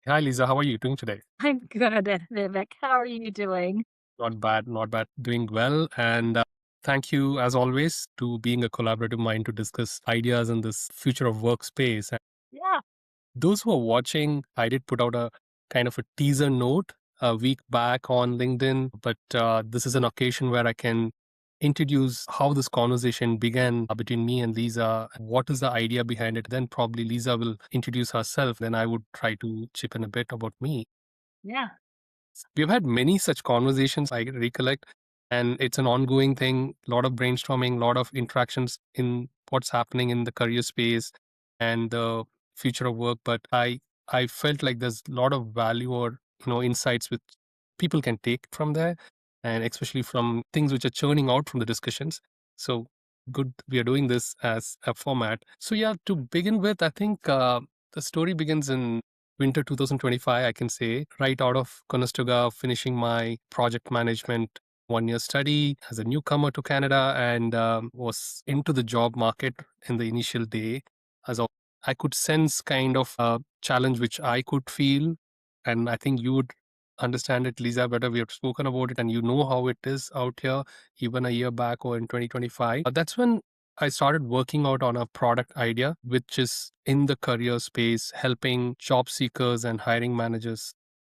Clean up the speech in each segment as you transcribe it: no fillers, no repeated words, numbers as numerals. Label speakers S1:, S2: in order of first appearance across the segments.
S1: Hi, Lisa. How are you doing today?
S2: I'm good, Vivek. How are you doing?
S1: Not bad, not bad. Doing well. And thank you, as always, to being a collaborative mind to discuss ideas in this future of workspace. And
S2: Yeah,
S1: those who are watching, I did put out a kind of a teaser note a week back on LinkedIn, but this is an occasion where I can introduce how this conversation began between me and Lisa. What is the idea behind it? Then probably Lisa will introduce herself. Then I would try to chip in a bit about me.
S2: yeah,
S1: We've had many such conversations, I recollect, and it's an ongoing thing. A lot of brainstorming, a lot of interactions in what's happening in the career space and the future of work. But I felt like there's a lot of value or insights which people can take from there, and especially from things which are churning out from the discussions. So good, we are doing this as a format. So yeah, to begin with, I think the story begins in winter 2025, I can say, right out of Conestoga, finishing my project management 1 year study as a newcomer to Canada and was into the job market in the initial day. As of, I could sense kind of a challenge which I could feel. And I think you would understand it, Lisa, better. We have spoken about it and you know how it is out here, even a year back or in 2025. That's when I started working out on a product idea, which is in the career space, helping job seekers and hiring managers,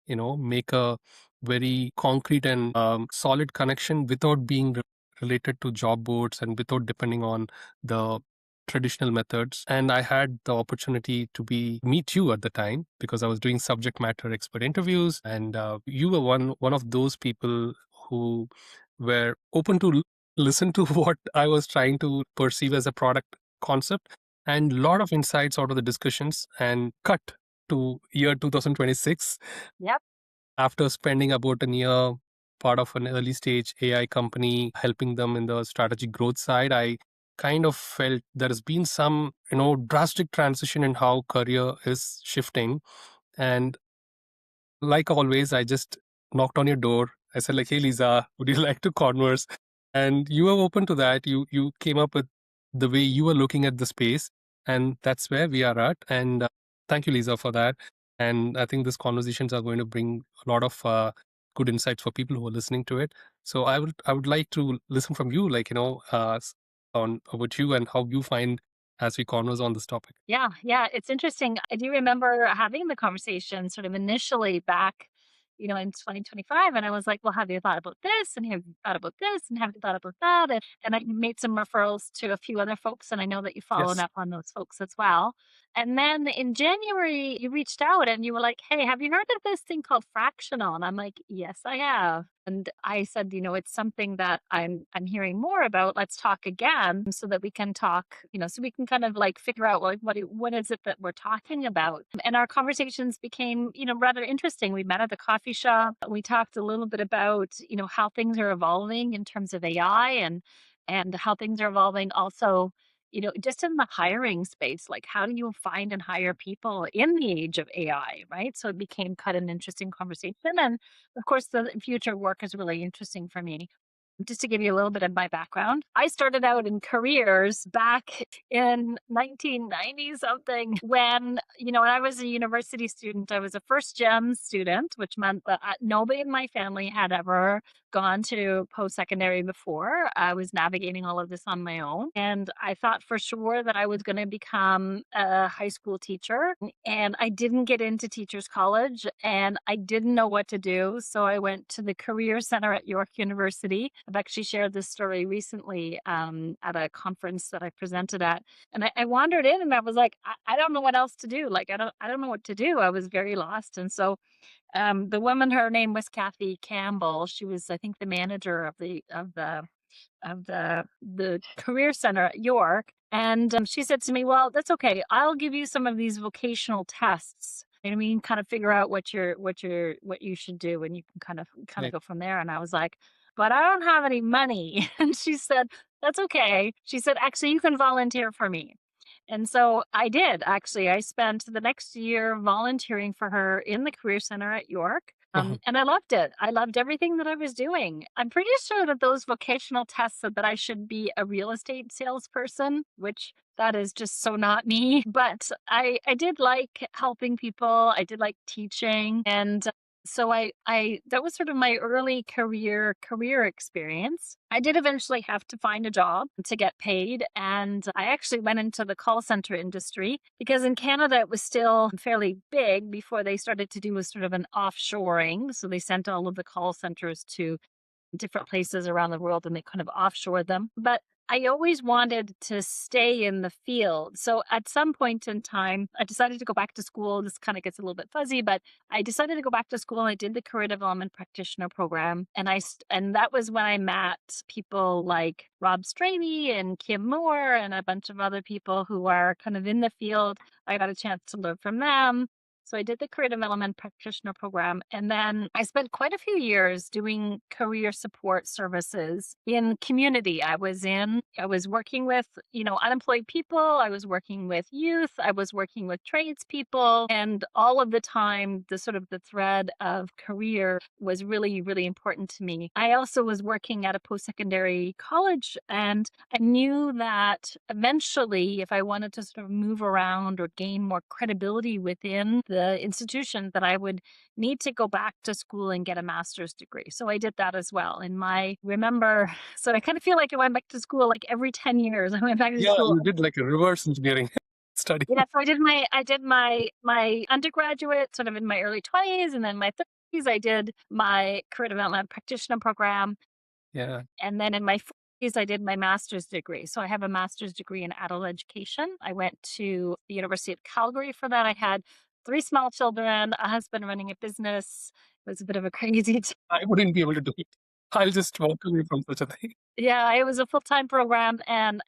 S1: make a very concrete and solid connection without being related to job boards and without depending on the traditional methods. And I had the opportunity to meet you at the time because I was doing subject matter expert interviews, and you were one of those people who were open to listen to what I was trying to perceive as a product concept, and a lot of insights out of the discussions. And cut to year 2026,
S2: yep,
S1: after spending about a year part of an early stage AI company, helping them in the strategic growth side, I kind of felt there has been some, drastic transition in how career is shifting. And like always, I just knocked on your door. I said, like, hey Lisa, would you like to converse? And you were open to that. You came up with the way you were looking at the space, and that's where we are at. And thank you, Lisa, for that. And I think these conversations are going to bring a lot of good insights for people who are listening to it. So I would like to listen from you, like on about you and how you find as we converse on this topic.
S2: yeah, yeah. It's interesting. I do remember having the conversation sort of initially back, in 2025. And I was like, well, have you thought about this? And have you thought about this? And have you thought about that? And I made some referrals to a few other folks. And I know that you followed
S1: Yes.
S2: up on those folks as well. And then in January, you reached out and you were like, hey, have you heard of this thing called fractional? And I'm like, yes, I have. And I said, it's something that I'm hearing more about. Let's talk again so that we can talk, so we can kind of like figure out what is it that we're talking about. And our conversations became, rather interesting. We met at the coffee shop. We talked a little bit about, how things are evolving in terms of AI and how things are evolving also, just in the hiring space, like how do you find and hire people in the age of AI, right? So it became kind of an interesting conversation. And of course, the future work is really interesting for me. Just to give you a little bit of my background, I started out in careers back in 1990 something when I was a university student. I was a first gen student, which meant that nobody in my family had ever gone to post secondary before. I was navigating all of this on my own. And I thought for sure that I was going to become a high school teacher. And I didn't get into teachers college and I didn't know what to do. So I went to the Career Center at York University. I've actually shared this story recently at a conference that I presented at. And I wandered in and I was like, I don't know what else to do. Like, I don't know what to do. I was very lost. And so the woman, her name was Kathy Campbell. She was, I think, the manager of the career center at York. And she said to me, "Well, that's okay. I'll give you some of these vocational tests. And I mean, kind of figure out what you should do, and you can kind of
S1: Right.
S2: go from there." And I was like, "But I don't have any money." And she said, "That's okay." She said, "Actually, you can volunteer for me." And so I did actually. I spent the next year volunteering for her in the Career Center at York.
S1: Mhm.
S2: And I loved it. I loved everything that I was doing. I'm pretty sure that those vocational tests said that I should be a real estate salesperson, which that is just so not me. But I did like helping people. I did like teaching, and so I that was sort of my early career experience. I did eventually have to find a job to get paid, and I actually went into the call center industry because in Canada it was still fairly big before they started to do a sort of an offshoring. So they sent all of the call centers to different places around the world and they kind of offshore them. But I always wanted to stay in the field. So at some point in time, I decided to go back to school. This kind of gets a little bit fuzzy, but I decided to go back to school and I did the career development practitioner program. And and that was when I met people like Rob Straley and Kim Moore and a bunch of other people who are kind of in the field. I got a chance to learn from them. So I did the career development practitioner program. And then I spent quite a few years doing career support services in community. I was working with, unemployed people. I was working with youth. I was working with tradespeople. And all of the time, the sort of the thread of career was really, really important to me. I also was working at a post-secondary college, and I knew that eventually, if I wanted to sort of move around or gain more credibility within the institution, that I would need to go back to school and get a master's degree. So I did that as well. And so I kind of feel like I went back to school like every 10 years. I went back to
S1: Yeah,
S2: school.
S1: you did like a reverse engineering study.
S2: Yeah, so I did my undergraduate sort of in my early 20s, and then my 30s I did my career development practitioner program,
S1: Yeah.
S2: and then in my 40s I did my master's degree. So I have a master's degree in adult education. I went to the University of Calgary for that. I had 3 small children, a husband running a business. It was a bit of a crazy
S1: I wouldn't be able to do it. I'll just walk away from such a thing.
S2: Yeah, it was a full-time program and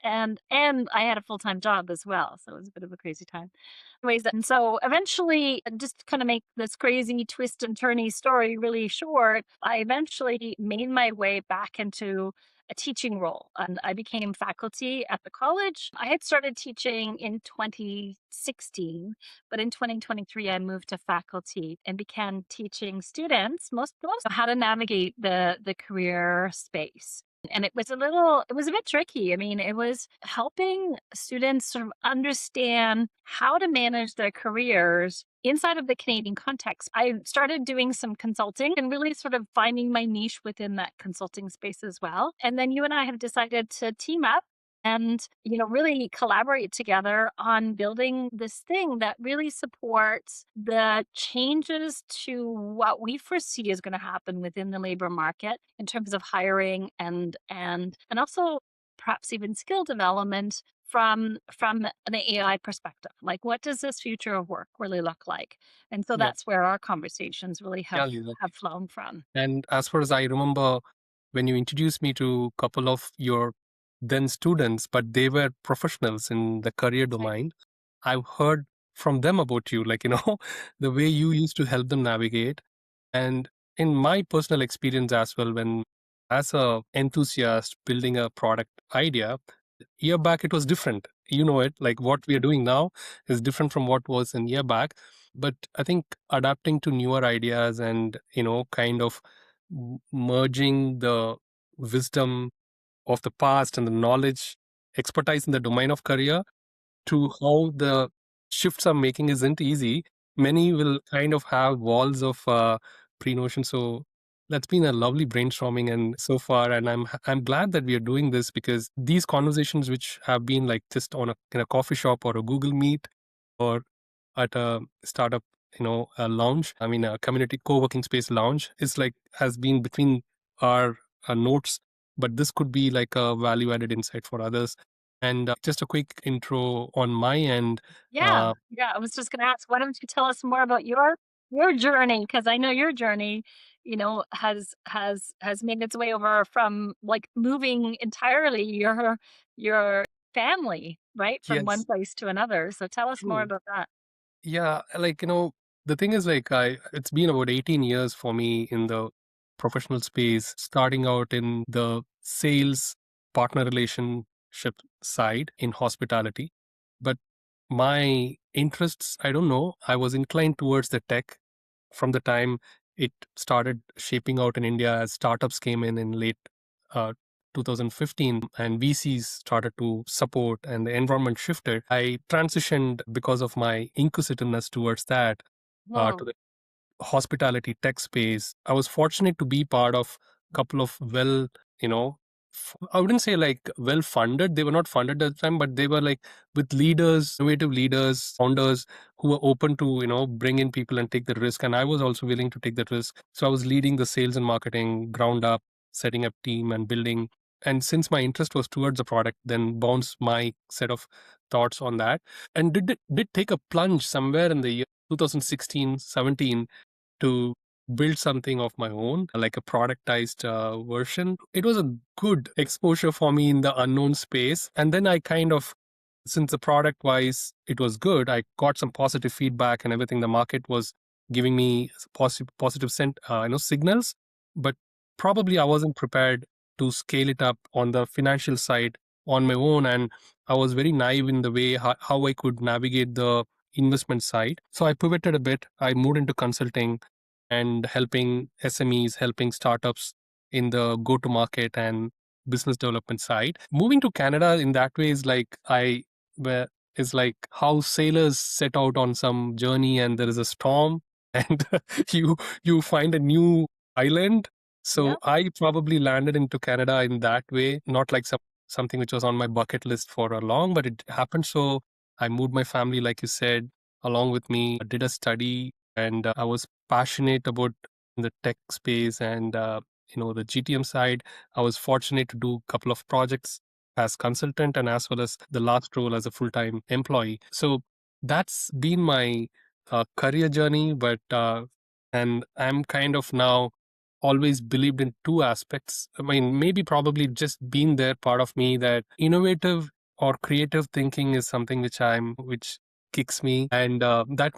S2: I had a full-time job as well, so it was a bit of a crazy time. Anyways, and so eventually, just to kind of make this crazy twist and turny story really short, I eventually made my way back into a teaching role, and I became faculty at the college. I had started teaching in 2016, but in 2023 I moved to faculty and began teaching students most how to navigate the career space. And it was a bit tricky. I mean, it was helping students sort of understand how to manage their careers inside of the Canadian context. I started doing some consulting and really sort of finding my niche within that consulting space as well. And then you and I have decided to team up and really collaborate together on building this thing that really supports the changes to what we foresee is going to happen within the labor market in terms of hiring and also perhaps even skill development from an AI perspective. Like, what does this future of work really look like? And so
S1: Yeah.
S2: that's where our conversations really
S1: Yeah, Lisa.
S2: have flown from.
S1: And as far as I remember, when you introduced me to a couple of your then students, but they were professionals in the career
S2: Right.
S1: domain, I've heard from them about you, like, the way you used to help them navigate. And in my personal experience as well, when as a enthusiast building a product idea, year back it was different. You know it, like what we are doing now is different from what was in year back. But I think adapting to newer ideas and, kind of merging the wisdom of the past and the knowledge, expertise in the domain of career to how the shifts are making isn't easy. Many will kind of have walls of pre-notion. So that's been a lovely brainstorming and so far, and I'm glad that we are doing this because these conversations, which have been like just on in a coffee shop or a Google Meet or at a startup, a lounge. I mean, a community co-working space lounge is like has been between our notes, but this could be like a value-added insight for others. And just a quick intro on my end.
S2: Yeah,
S1: Uh,
S2: yeah. I was just going to ask, why don't you tell us more about your journey? Because I know your journey, has made its way over from like moving entirely your family, right, from one
S1: yes,
S2: place to another. So tell us more
S1: true.
S2: about that.
S1: Yeah, like, the thing is like it's been about 18 years for me in the professional space, starting out in the sales partner relationship side in hospitality. But my interests, I don't know, I was inclined towards the tech from the time it started shaping out in India as startups came in late uh, 2015 and VCs started to support and the environment shifted. I transitioned because of my inquisitiveness towards that to
S2: Whoa.
S1: the hospitality tech space. I was fortunate to be part of a couple of you know, I wouldn't say like well funded. They were not funded at the time, but they were like with leaders, innovative leaders, founders who were open to, bring in people and take the risk. And I was also willing to take that risk. So I was leading the sales and marketing ground up, setting up team and building. And since my interest was towards the product, then bounced my set of thoughts on that and did take a plunge somewhere in the year 2016, 17 to build something of my own, like a productized version. It was a good exposure for me in the unknown space. And then I kind of, since the product wise, it was good, I got some positive feedback and everything. The market was giving me positive signals, but probably I wasn't prepared to scale it up on the financial side on my own. And I was very naive in the way how I could navigate the investment side. So I pivoted a bit. I moved into consulting and helping SMEs, helping startups in the go to market and business development side. Moving to Canada in that way is like where is like how sailors set out on some journey and there is a storm and you find a new island.
S2: Yeah.
S1: So I probably landed into Canada in that way, not like something which was on my bucket list for a long, but it happened. So I moved my family, like you said, along with me, did a study, and I was passionate about the tech space and the GTM side. I was fortunate to do a couple of projects as consultant and as well as the last role as a full-time employee. So that's been my career journey, but and I'm kind of now always believed in two aspects. I mean, maybe probably just been there part of me that innovative or creative thinking is something which kicks me, and that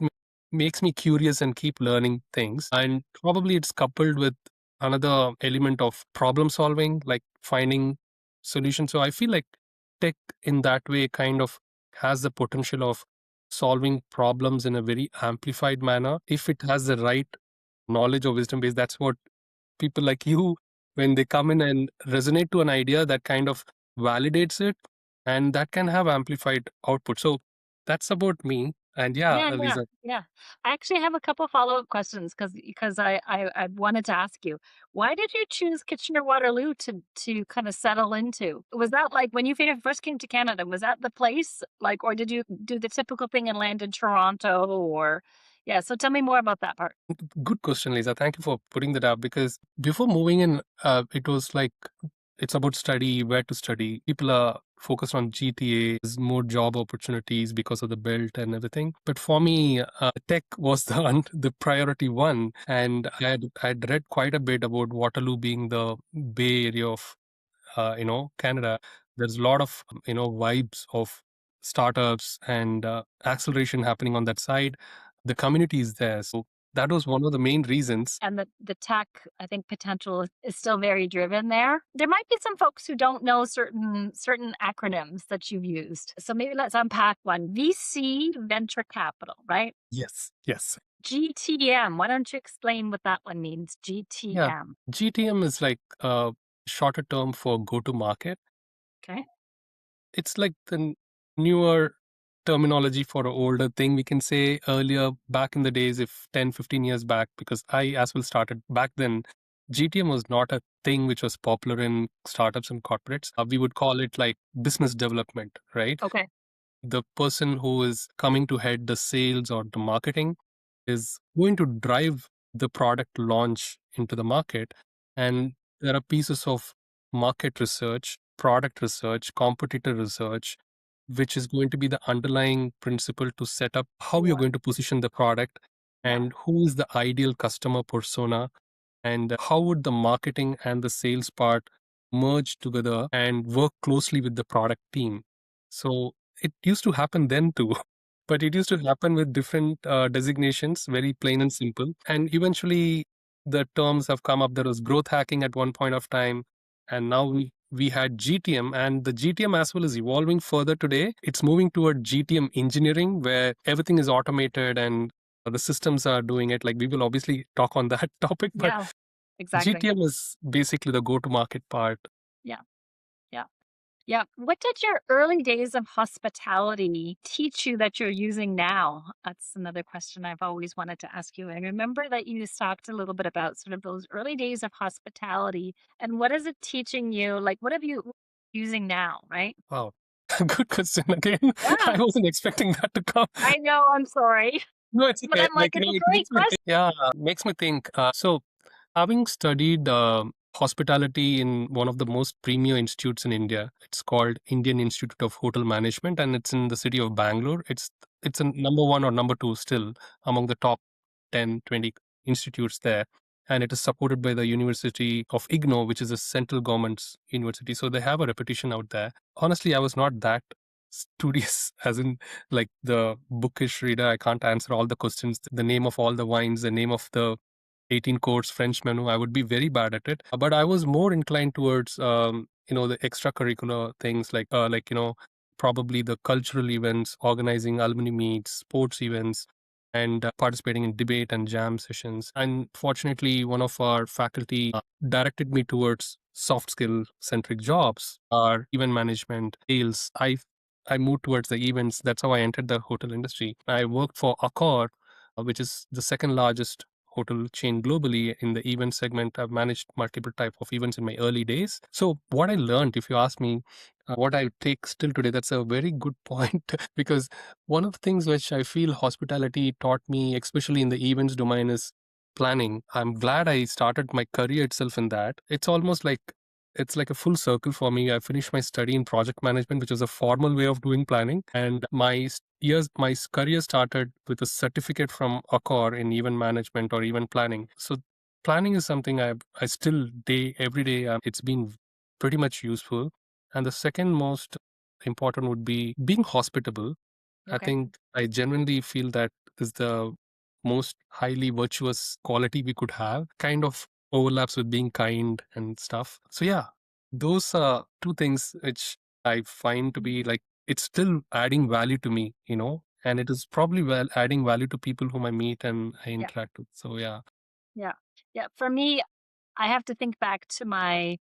S1: makes me curious and keep learning things. And probably it's coupled with another element of problem solving, like finding solutions. So I feel like tech in that way kind of has the potential of solving problems in a very amplified manner if it has the right knowledge or wisdom base. That's what people like you, when they come in and resonate to an idea, that kind of validates it and that can have amplified output. So that's about me. And yeah,
S2: Yeah, yeah,
S1: Lisa,
S2: yeah. I actually have a couple follow-up questions because I wanted to ask you, why did you choose Kitchener-Waterloo to kind of settle into? Was that like when you first came to Canada, was that the place? Like, or did you do the typical thing and land in Toronto or yeah, so tell me more about that part.
S1: good question, Lisa. Thank you for putting that up because before moving in, it was like it's about study, where to study. People are focused on GTA, there's more job opportunities because of the belt and everything. But for me, tech was the priority one. And I'd read quite a bit about Waterloo being the Bay Area of Canada. There's a lot of vibes of startups and acceleration happening on that side. The community is there, so that was one of the main reasons.
S2: And the tech, I think potential is still very driven there. There might be some folks who don't know certain acronyms that you've used. So maybe let's unpack one. VC, venture capital, right?
S1: Yes.
S2: GTM. Why don't you explain what that one means?
S1: Yeah,
S2: GTM.
S1: GTM is like a shorter term for go to market.
S2: Okay.
S1: It's like the newer terminology for an older thing. We can say earlier back in the days, if 10, 15 years back, because I as well started back then, GTM was not a thing which was popular in startups and corporates. We would call it like business development, right?
S2: Okay.
S1: The person who is coming to head the sales or the marketing is going to drive the product launch into the market. And there are pieces of market research, product research, competitor research, which is going to be the underlying principle to set up how you're
S2: Sure.
S1: going to position the product
S2: Yeah.
S1: and who is the ideal customer persona and how would the marketing and the sales part merge together and work closely with the product team. So it used to happen then too, but it used to happen with different designations, very plain and simple. And eventually the terms have come up. There was growth hacking at one point of time, and now we had GTM, and the GTM as well is evolving further today. It's moving toward GTM engineering, where everything is automated and the systems are doing it. Like we will obviously talk on that topic, but
S2: Yeah, exactly.
S1: GTM is basically the go-to-market part.
S2: Yeah, yeah. Yeah. What did your early days of hospitality teach you that you're using now? That's another question I've always wanted to ask you. I remember that you talked a little bit about sort of those early days of hospitality and what is it teaching you? Like, what have you using now, right?
S1: Wow. Good question again. I
S2: Yeah,
S1: wasn't expecting that to come.
S2: I know. I'm sorry.
S1: No, it's
S2: But
S1: okay.
S2: I'm like,
S1: Like,
S2: it's a
S1: it
S2: great
S1: makes me
S2: question.
S1: think. Yeah, makes me think. So, having studied hospitality in one of the most premier institutes in India, it's called Indian Institute of Hotel Management, and it's in the city of Bangalore. It's a number one or number two still among the top 10, 20 institutes there. And it is supported by the University of IGNO, which is a central government's university. So they have a reputation out there. Honestly, I was not that studious, as in like the bookish reader. I can't answer all the questions, the name of all the wines, the name of the 18 course French menu. I would be very bad at it. But I was more inclined towards, the extracurricular things probably the cultural events, organizing alumni meets, sports events, and participating in debate and jam sessions. And fortunately, one of our faculty directed me towards soft skill centric jobs, or event management, sales. I moved towards the events. That's how I entered the hotel industry. I worked for Accor, which is the second largest hotel chain globally in the event segment. I've managed multiple type of events in my early days. So what I learned, if you ask me, what I take still today, that's a very good point because one of the things which I feel hospitality taught me, especially in the events domain, is planning. I'm glad I started my career itself in that. It's like a full circle for me. I finished my study in project management, which is a formal way of doing planning. And my career started with a certificate from Accor in event management or event planning. So planning is something I still every day. It's been pretty much useful. And the second most important would be being hospitable. I
S2: Okay.
S1: think I genuinely feel that is the most highly virtuous quality we could have. Kind of overlaps with being kind and stuff. So yeah, those are two things which I find to be like it's still adding value to me, and it is probably adding value to people whom I meet and I
S2: Yeah.
S1: interact with. So yeah,
S2: Yeah. Yeah. For me, I have to think back to my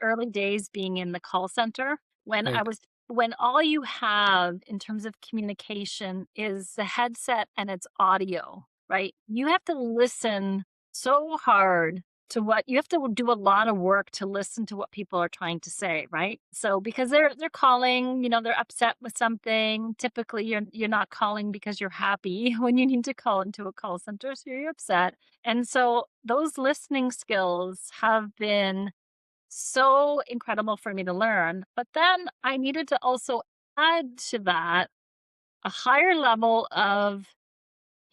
S2: early days being in the call center
S1: right.
S2: when all you have in terms of communication is the headset and it's audio, right? You have to listen so hard to what you have to do a lot of work to listen to what people are trying to say, right? So because they're calling, they're upset with something. Typically you're not calling because you're happy when you need to call into a call center, so you're upset. And so those listening skills have been so incredible for me to learn. But then I needed to also add to that a higher level of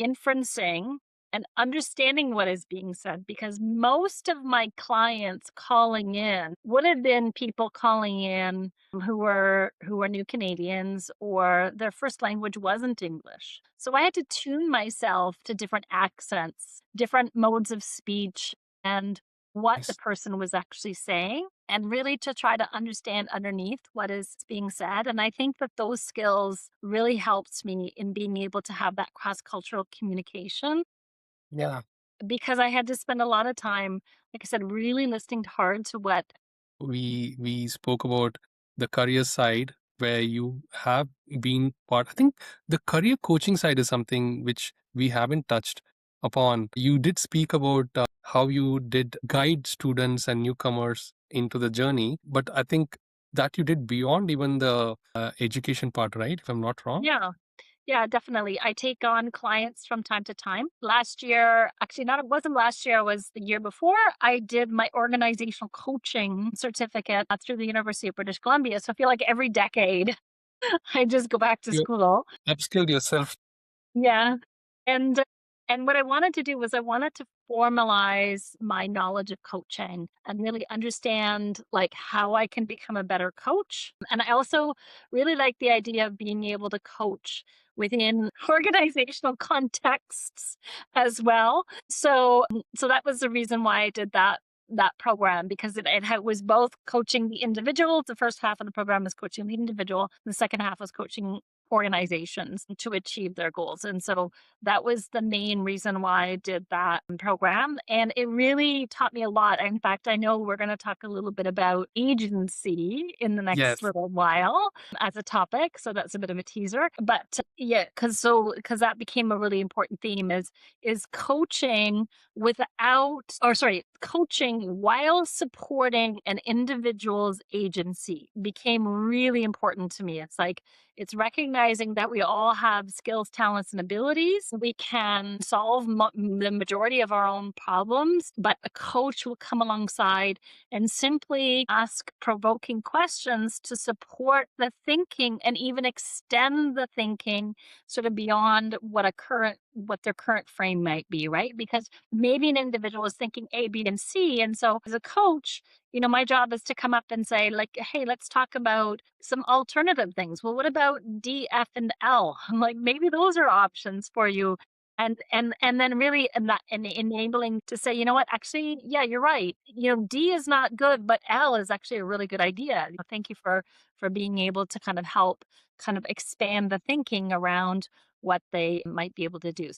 S2: inferencing and understanding what is being said because most of my clients calling in would have been people calling in who were new Canadians or their first language wasn't English. So I had to tune myself to different accents, different modes of speech and what the
S1: Nice.
S2: person was actually saying and really to try to understand underneath what is being said. And I think that those skills really helped me in being able to have that cross cultural communication
S1: Yeah.
S2: because I had to spend a lot of time, like I said, really listening hard to what.
S1: We spoke about the career side where you have been part. I think the career coaching side is something which we haven't touched upon. You did speak about how you did guide students and newcomers into the journey, but I think that you did beyond even the education part, right? If I'm not wrong.
S2: Yeah. Yeah, definitely. I take on clients from time to time. Last year, actually, not it wasn't last year, it was the year before. I did my organizational coaching certificate through the University of British Columbia. So I feel like every decade I just go back to
S1: You
S2: school.
S1: upskilled yourself.
S2: Yeah. And what I wanted to do was I wanted to formalize my knowledge of coaching and really understand like how I can become a better coach. And I also really like the idea of being able to coach within organizational contexts as well. So that was the reason why I did that program because was both coaching the individual. The first half of the program was coaching the individual. The second half was coaching organizations to achieve their goals. And so that was the main reason why I did that program. And it really taught me a lot. In fact, I know we're going to talk a little bit about agency in the next
S1: Yes.
S2: little while as a topic. So that's a bit of a teaser. But yeah, because that became a really important theme is coaching coaching while supporting an individual's agency became really important to me. It's like, it's recognizing that we all have skills, talents, and abilities. We can solve the majority of our own problems, but a coach will come alongside and simply ask provoking questions to support the thinking and even extend the thinking sort of beyond what their current frame might be, right? Because maybe an individual is thinking A, B, and C. And so as a coach, my job is to come up and say, like, hey, let's talk about some alternative things. Well, what about D, F, and L? I'm like, maybe those are options for you. And then really enabling to say, you know what, actually, yeah, you're right. D is not good, but L is actually a really good idea. Thank you for being able to kind of help kind of expand the thinking around what they might be able to do.